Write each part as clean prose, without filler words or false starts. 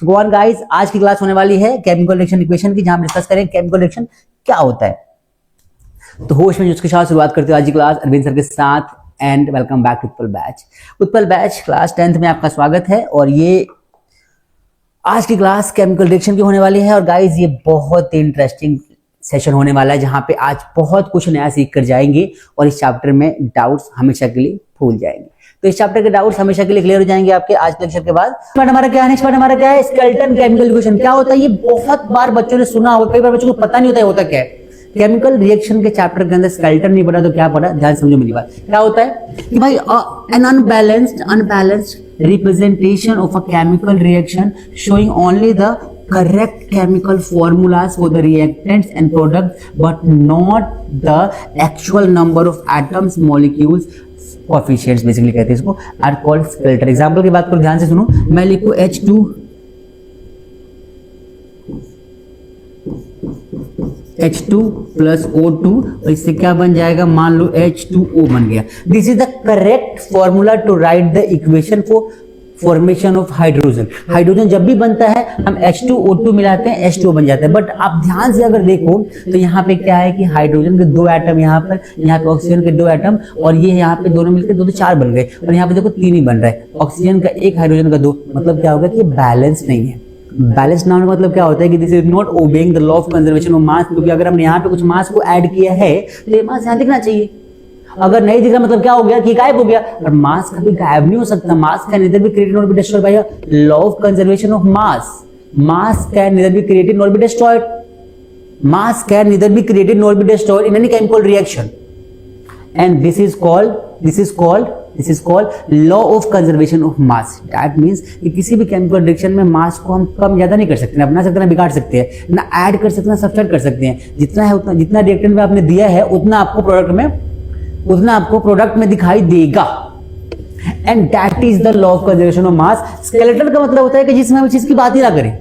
Go on guys, आज की class होने वाली है केमिकल रिएक्शन इक्वेशन की, जहां हम डिस्कस करेंगे केमिकल रिएक्शन क्या होता है। तो होश में उसके साथ शुरुआत करते हैं आज की क्लास अरविंद सर के साथ। And welcome back to Utpal batch class 10th में आपका स्वागत है। और ये आज की क्लास केमिकल रिएक्शन की होने वाली है। और गाइस ये बहुत ही इंटरेस्टिंग सेशन होने वाला है, जहां पे आज बहुत कुछ नया सीख कर जाएंगे और इस चैप्टर में डाउट्स हमेशा के लिए भूल जाएंगे। तो इस चैप्टर के डाउट्स हमेशा के लिए क्लियर हो जाएंगे आपके आज लेक्चर के बाद। पार्ट हमारा क्या है, नेक्स्ट पार्ट हमारा क्या है, स्केलेटन केमिकल इक्वेशन क्या होता है। ये बहुत बार बच्चों ने सुना होगा, कई बार बच्चों को पता नहीं होता है होता क्या है। केमिकल रिएक्शन के चैप्टर के अंदर स्केलेटन नहीं पढ़ा तो क्या पढ़ा, ध्यान समझो मेरी बात। क्या होता है कि भाई N unbalanced representation of a chemical reaction showing only the correct chemical formulas for the reactants and products but not the actual number of atoms, molecules, coefficients basically कहते हैं इसको, are called skeleton। एग्जाम्पल की बात करो, ध्यान से सुनो। मैं लिखूं H2 प्लस O2 और इससे क्या बन जाएगा, मान लो H2O बन गया। This is the correct formula to write the equation for formation of hydrogen. Hydrogen जब भी बनता है हम H2O2 मिलाते हैं, H2O बन जाता है। बट आप ध्यान से अगर देखो तो यहाँ पे क्या है कि हाइड्रोजन के दो एटम यहाँ पे ऑक्सीजन के दो एटम, और ये यहाँ पे दोनों मिलकर दो तो चार बन गए, और यहाँ पे देखो तीन ही बन रहा है। ऑक्सीजन का एक, हाइड्रोजन का दो, मतलब क्या होगा कि बैलेंस नहीं है। बैलेंस ना होने का मतलब क्या होता है कि this is not obeying the law of conservation of mass. क्योंकि अगर हमने यहाँ पे कुछ मास को ऐड किया है तो ये मास यहाँ दिखना चाहिए। अगर नहीं दिख रहा मतलब क्या हो गया कि गायब हो गया। और मास कभी गायब नहीं हो सकता। मास can neither be created nor be destroyed by law of conservation of mass. Mass can neither be created nor be destroyed. Mass can neither be created nor be destroyed in any chemical reaction, and this is called law of conservation of mass. That means कि किसी भी chemical reaction में मास को हम कम ज्यादा नहीं कर सकते, ना बना सकते ना बिगाड़ सकते हैं, ना ऐड कर सकते ना सब्सट्रैक्ट कर सकते हैं। जितना है उतना, जितना रिएक्टेंट में आपने दिया है उतना आपको प्रोडक्ट में दिखाई देगा। And that is the law of conservation of mass. Skeleton का मतलब होता है कि जिसमें हम चीज की बात ही ना करें,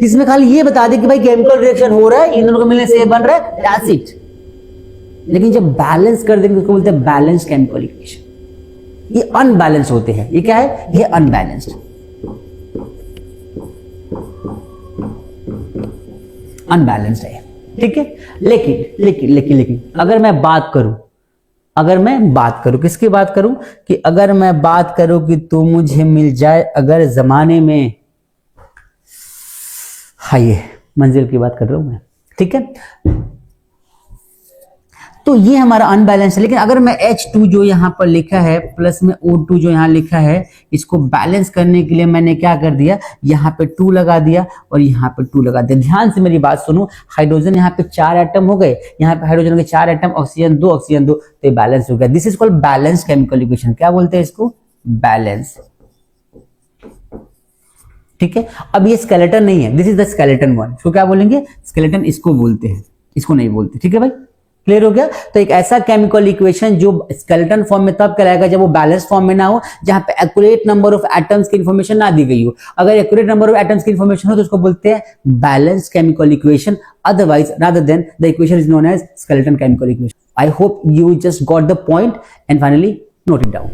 जिसमें खाली ये बता दे कि भाई केमिकल रिएक्शन हो रहा है, इन दोनों को मिलने से ये बन रहा है, दैट्स इट। लेकिन जब बैलेंस कर देंगे उसको बोलते हैं बैलेंस्ड केमिकल इक्वेशन। ये अनबैलेंस होते हैं। ये क्या है, ये अनबैलेंस्ड, अनबैलेंस्ड है, ठीक है। लेकिन अगर मैं बात करूं किसकी बात करूं, कि अगर मैं बात करूं कि तू मुझे मिल जाए, अगर जमाने में, हाय मंजिल की बात कर रहा हूं मैं, ठीक है। तो ये हमारा अनबैलेंस है। लेकिन अगर मैं H2 जो यहां पर लिखा है प्लस में O2 जो यहां लिखा है, इसको बैलेंस करने के लिए मैंने क्या कर दिया, यहां पे 2 लगा दिया और यहां पे 2 लगा दिया। ध्यान से मेरी बात सुनो। हाइड्रोजन यहां पे 4 एटम हो गए, यहां पे हाइड्रोजन के 4 एटम, ऑक्सीजन 2, तो ये बैलेंस हो गया। This is called balance chemical equation. क्या बोलते हैं इसको, बैलेंस, ठीक है। अब ये स्केलेटन नहीं है, this is the skeleton one. इसको क्या बोलेंगे, स्केलेटन इसको बोलते हैं, इसको नहीं बोलते, ठीक है भाई। क्लियर हो गया। तो एक ऐसा केमिकल इक्वेशन जो स्केलेटन फॉर्म में तब कहलाएगा जब वो बैलेंस फॉर्म में ना हो, जहां पे एक्यूरेट नंबर ऑफ एटम्स की इंफॉर्मेशन ना दी गई हो। अगर एक्यूरेट नंबर ऑफ एटम्स की इंफॉर्मेशन हो तो उसको बोलते हैं balance chemical equation. Otherwise rather than the equation is known as skeleton chemical equation. I hope you just got the point and finally note it down.